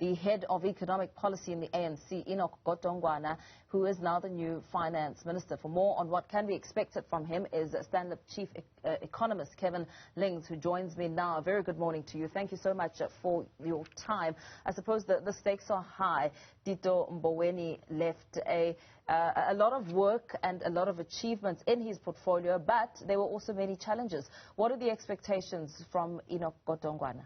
the head of economic policy in the ANC, Enoch Godongwana, who is now the new finance minister. For more on what can be expected from him is Stanlib chief economist Kevin Lings, who joins me now. A very good morning to you. Thank you so much for your time. I suppose the stakes are high. Tito Mboweni left a lot of work and a lot of achievements in his portfolio, but there were also many challenges. What are the expectations from Enoch Godongwana?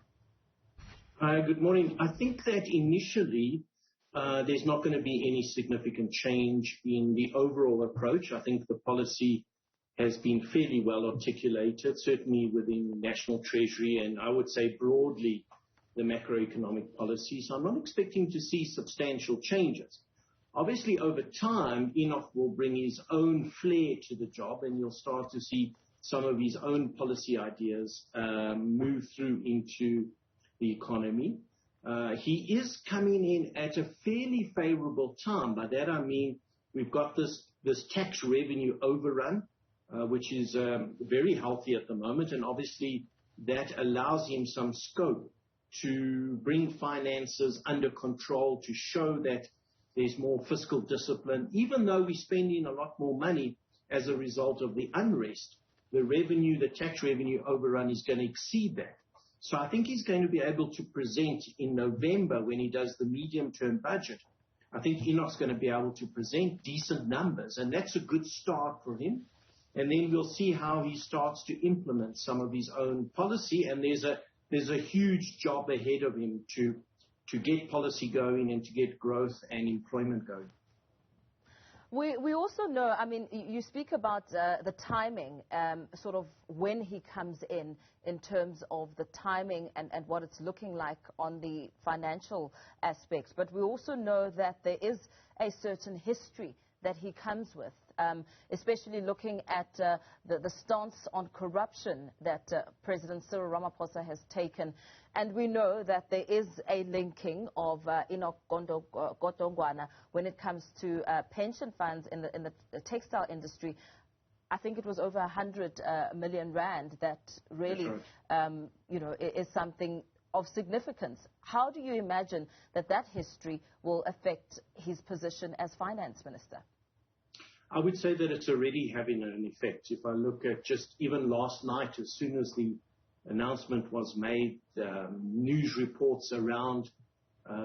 Good morning. I think that initially there's not going to be any significant change in the overall approach. I think the policy has been fairly well articulated, certainly within National Treasury and I would say broadly the macroeconomic policy. So I'm not expecting to see substantial changes. Obviously, over time, Enoch will bring his own flair to the job, and you'll start to see some of his own policy ideas move through into the economy. He is coming in at a fairly favorable time. By that I mean we've got this tax revenue overrun, which is very healthy at the moment, and obviously that allows him some scope to bring finances under control, to show that there's more fiscal discipline. Even though we're spending a lot more money as a result of the unrest, the tax revenue overrun is going to exceed that. So I think he's going to be able to present in November when he does the medium-term budget. I think Enoch's going to be able to present decent numbers, and that's a good start for him. And then we'll see how he starts to implement some of his own policy, and there's a huge job ahead of him to get policy going and to get growth and employment going. We also know, I mean, you speak about the timing, sort of when he comes in terms of the timing and what it's looking like on the financial aspects. But we also know that there is a certain history that he comes with, especially looking at the stance on corruption that President Cyril Ramaphosa has taken. And we know that there is a linking of Enoch Godongwana when it comes to pension funds in the textile industry. I think it was over 100 million rand that really, is something of significance. How do you imagine that history will affect his position as finance minister? I would say that it's already having an effect. If I look at just even last night, as soon as the announcement was made, news reports around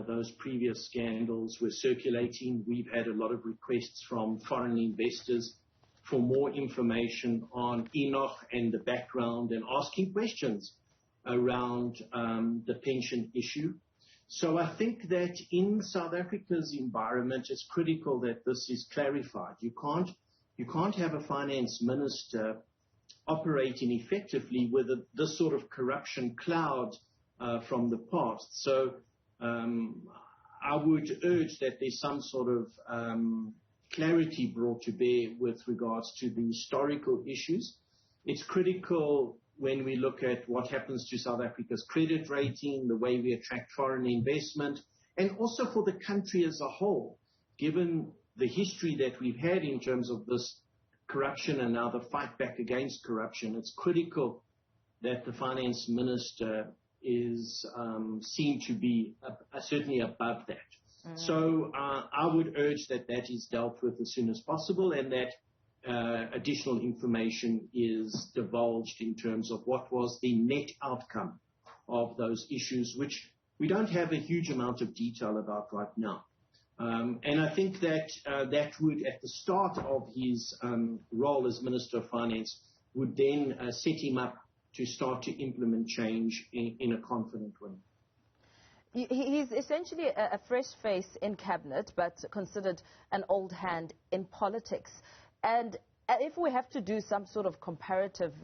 those previous scandals were circulating. We've had a lot of requests from foreign investors for more information on Enoch and the background and asking questions around the pension issue. So I think that in South Africa's environment, it's critical that this is clarified. You can't have a finance minister operating effectively with this sort of corruption cloud from the past. So I would urge that there's some sort of clarity brought to bear with regards to the historical issues. It's critical when we look at what happens to South Africa's credit rating, the way we attract foreign investment, and also for the country as a whole, given the history that we've had in terms of this corruption and now the fight back against corruption. It's critical that the finance minister is seen to be certainly above that. So I would urge that is dealt with as soon as possible, and that additional information is divulged in terms of what was the net outcome of those issues, which we don't have a huge amount of detail about right now. And I think that that would, at the start of his role as Minister of Finance, would then set him up to start to implement change in a confident way. He's essentially a fresh face in cabinet, but considered an old hand in politics. And if we have to do some sort of comparative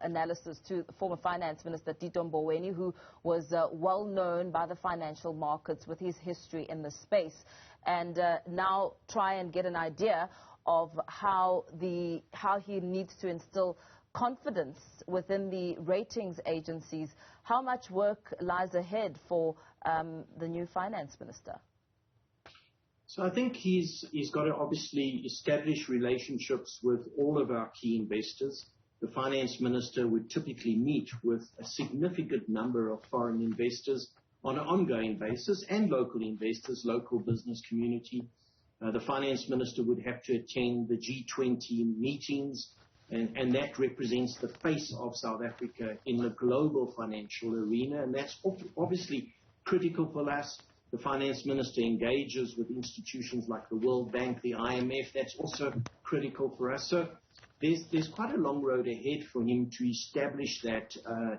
analysis to former Finance Minister Tito Mboweni, who was well known by the financial markets with his history in the space, and now try and get an idea of how he needs to instill confidence within the ratings agencies. How much work lies ahead for the new Finance Minister? So I think he's got to obviously establish relationships with all of our key investors. The finance minister would typically meet with a significant number of foreign investors on an ongoing basis, and local investors, local business community. The finance minister would have to attend the G20 meetings, and that represents the face of South Africa in the global financial arena, and that's obviously critical for us. The finance minister engages with institutions like the World Bank, the IMF. That's also critical for us. So there's quite a long road ahead for him to establish that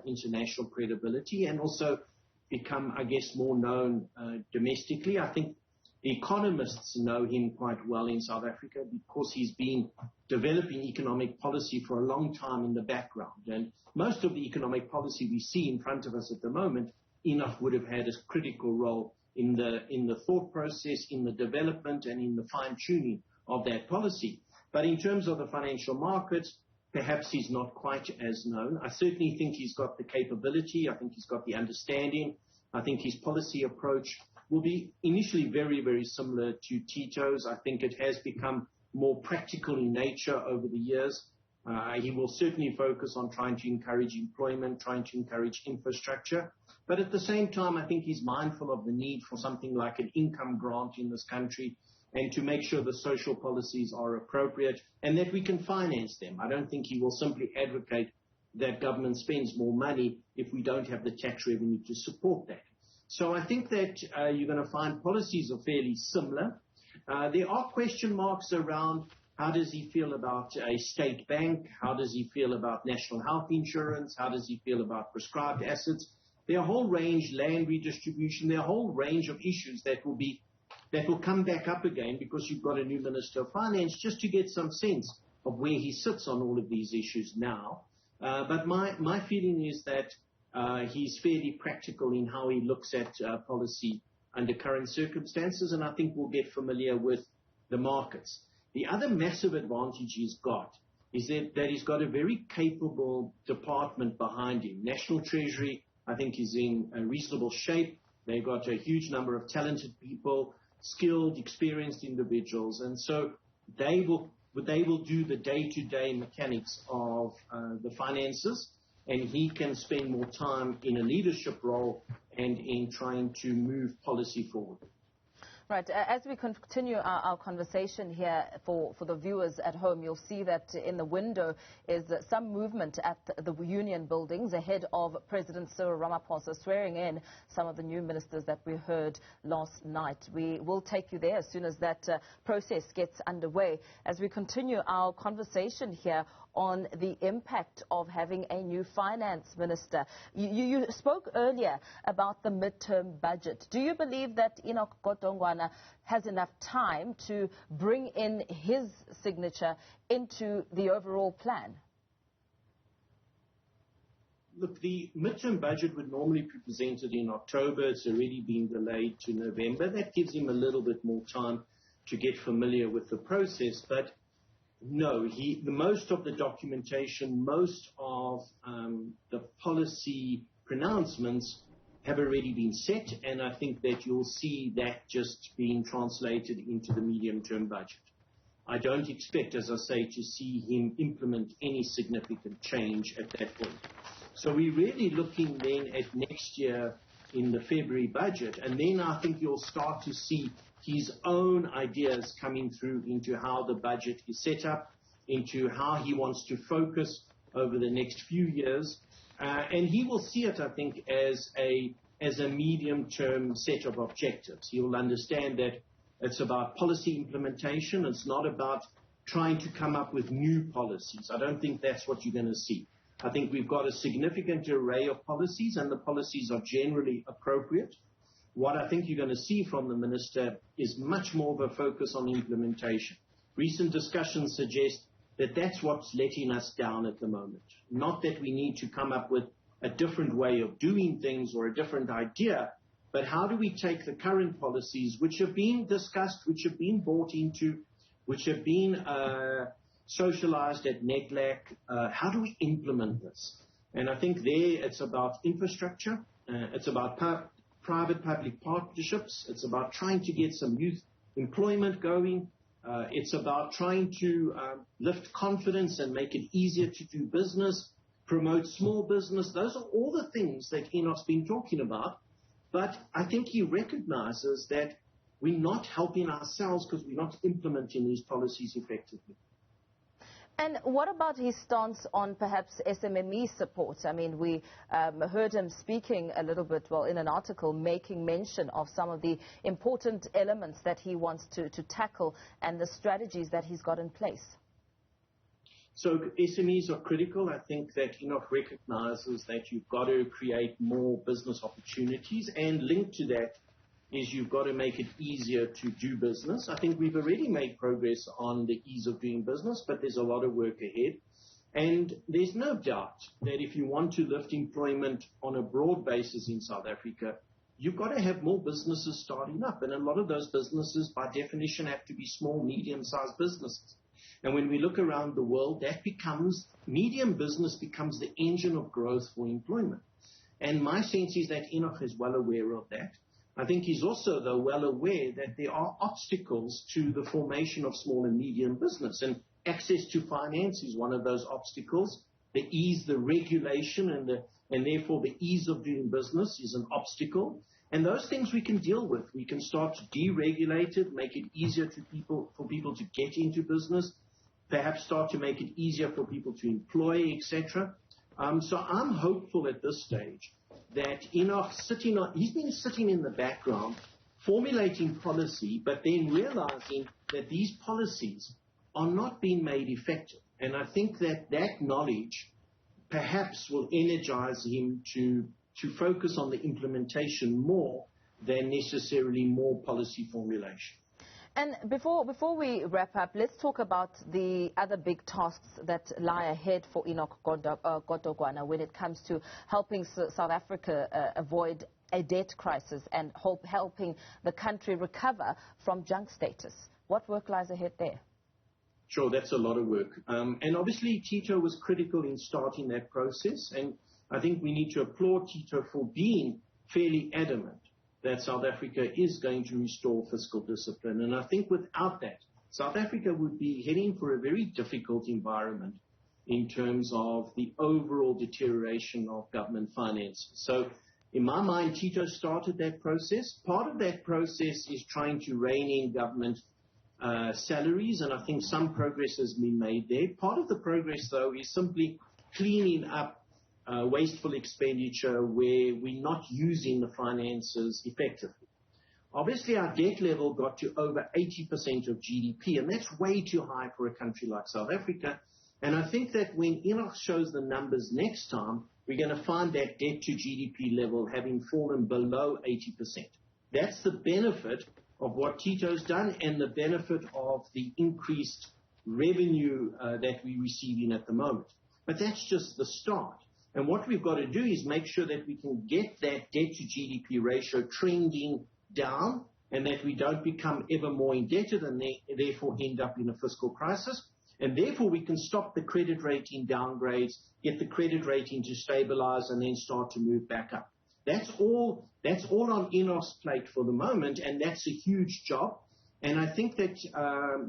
international credibility and also become, I guess, more known domestically. I think the economists know him quite well in South Africa because he's been developing economic policy for a long time in the background. And most of the economic policy we see in front of us at the moment, Enoch would have had a critical role in the thought process, in the development, and in the fine-tuning of that policy. But in terms of the financial markets, perhaps he's not quite as known. I certainly think he's got the capability. I think he's got the understanding. I think his policy approach will be initially very, very similar to Tito's. I think it has become more practical in nature over the years. He will certainly focus on trying to encourage employment, trying to encourage infrastructure. But at the same time, I think he's mindful of the need for something like an income grant in this country and to make sure the social policies are appropriate and that we can finance them. I don't think he will simply advocate that government spends more money if we don't have the tax revenue to support that. So I think that you're going to find policies are fairly similar. There are question marks around how does he feel about a state bank? How does he feel about national health insurance? How does he feel about prescribed assets? There are a whole range, land redistribution, there are a whole range of issues that will come back up again because you've got a new Minister of Finance, just to get some sense of where he sits on all of these issues now. But my feeling is that he's fairly practical in how he looks at policy under current circumstances, and I think we'll get familiar with the markets. The other massive advantage he's got is that he's got a very capable department behind him. National Treasury, I think, is in a reasonable shape. They've got a huge number of talented people, skilled, experienced individuals, and so they will do the day-to-day mechanics of the finances, and he can spend more time in a leadership role and in trying to move policy forward. Right. As we continue our conversation here for the viewers at home, you'll see that in the window is some movement at the Union buildings ahead of President Cyril Ramaphosa swearing in some of the new ministers that we heard last night. We will take you there as soon as that process gets underway. As we continue our conversation here on the impact of having a new finance minister. You spoke earlier about the midterm budget. Do you believe that Enoch Godongwana has enough time to bring in his signature into the overall plan? Look, the midterm budget would normally be presented in October. It's already been delayed to November. That gives him a little bit more time to get familiar with the process, but no, most of the documentation, most of the policy pronouncements have already been set, and I think that you'll see that just being translated into the medium-term budget. I don't expect, as I say, to see him implement any significant change at that point. So we're really looking then at next year in the February budget, and then I think you'll start to see his own ideas coming through into how the budget is set up, into how he wants to focus over the next few years. And he will see it, I think, as a medium-term set of objectives. He will understand that it's about policy implementation. It's not about trying to come up with new policies. I don't think that's what you're going to see. I think we've got a significant array of policies, and the policies are generally appropriate. What I think you're going to see from the minister is much more of a focus on implementation. Recent discussions suggest that that's what's letting us down at the moment. Not that we need to come up with a different way of doing things or a different idea, but how do we take the current policies which have been discussed, which have been bought into, which have been socialized at NEDLAC, how do we implement this? And I think there it's about infrastructure, it's about private-public partnerships. It's about trying to get some youth employment going. It's about trying to lift confidence and make it easier to do business, promote small business. Those are all the things that Enoch's been talking about. But I think he recognizes that we're not helping ourselves because we're not implementing these policies effectively. And what about his stance on perhaps SMME support? I mean, we heard him speaking a little bit, well, in an article, making mention of some of the important elements that he wants to tackle and the strategies that he's got in place. So SMEs are critical. I think that Enoch recognizes that you've got to create more business opportunities, and linked to that is you've got to make it easier to do business. I think we've already made progress on the ease of doing business, but there's a lot of work ahead. And there's no doubt that if you want to lift employment on a broad basis in South Africa, you've got to have more businesses starting up. And a lot of those businesses, by definition, have to be small, medium-sized businesses. And when we look around the world, that becomes, medium business becomes the engine of growth for employment. And my sense is that Enoch is well aware of that. I think he's also, though, well aware that there are obstacles to the formation of small and medium business, and access to finance is one of those obstacles. The ease, the regulation, and therefore the ease of doing business is an obstacle. And those things we can deal with. We can start to deregulate it, make it easier for people to get into business, perhaps start to make it easier for people to employ, etc. So I'm hopeful at this stage that Enoch he's been sitting in the background, formulating policy, but then realizing that these policies are not being made effective. And I think that that knowledge perhaps will energize him to focus on the implementation more than necessarily more policy formulation. And before we wrap up, let's talk about the other big tasks that lie ahead for Enoch Godongwana when it comes to helping South Africa avoid a debt crisis and helping the country recover from junk status. What work lies ahead there? Sure, that's a lot of work. And obviously Tito was critical in starting that process, and I think we need to applaud Tito for being fairly adamant that South Africa is going to restore fiscal discipline. And I think without that, South Africa would be heading for a very difficult environment in terms of the overall deterioration of government finances. So in my mind, Tito started that process. Part of that process is trying to rein in government salaries, and I think some progress has been made there. Part of the progress, though, is simply cleaning up wasteful expenditure where we're not using the finances effectively. Obviously, our debt level got to over 80% of GDP, and that's way too high for a country like South Africa. And I think that when Enoch shows the numbers next time, we're going to find that debt to GDP level having fallen below 80%. That's the benefit of what Tito's done and the benefit of the increased revenue that we're receiving at the moment. But that's just the start. And what we've got to do is make sure that we can get that debt to GDP ratio trending down and that we don't become ever more indebted and therefore end up in a fiscal crisis. And therefore we can stop the credit rating downgrades, get the credit rating to stabilize, and then start to move back up. That's all on Enoch's plate for the moment, and that's a huge job. And I think that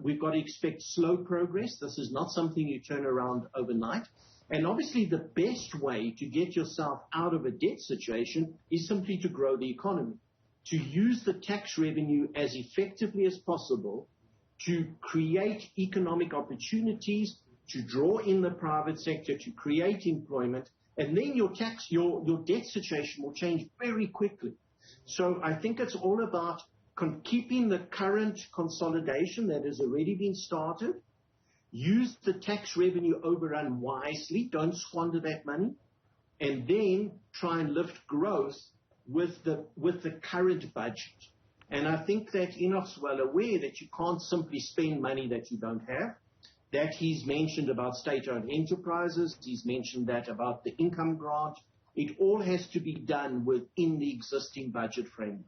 we've got to expect slow progress. This is not something you turn around overnight. And obviously the best way to get yourself out of a debt situation is simply to grow the economy, to use the tax revenue as effectively as possible to create economic opportunities, to draw in the private sector, to create employment, and then your debt situation will change very quickly. So I think it's all about keeping the current consolidation that has already been started. Use the tax revenue overrun wisely, don't squander that money, and then try and lift growth with the current budget. And I think that Enoch's well aware that you can't simply spend money that you don't have. That he's mentioned about state-owned enterprises, he's mentioned that about the income grant. It all has to be done within the existing budget framework.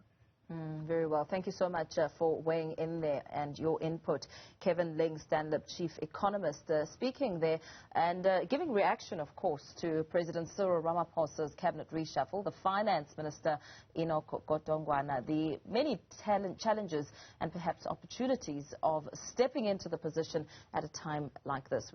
Very well. Thank you so much for weighing in there and your input. Kevin Lings, Stanlib chief economist, speaking there and giving reaction, of course, to President Cyril Ramaphosa's cabinet reshuffle, the finance minister, Enoch Godongwana, the many challenges and perhaps opportunities of stepping into the position at a time like this.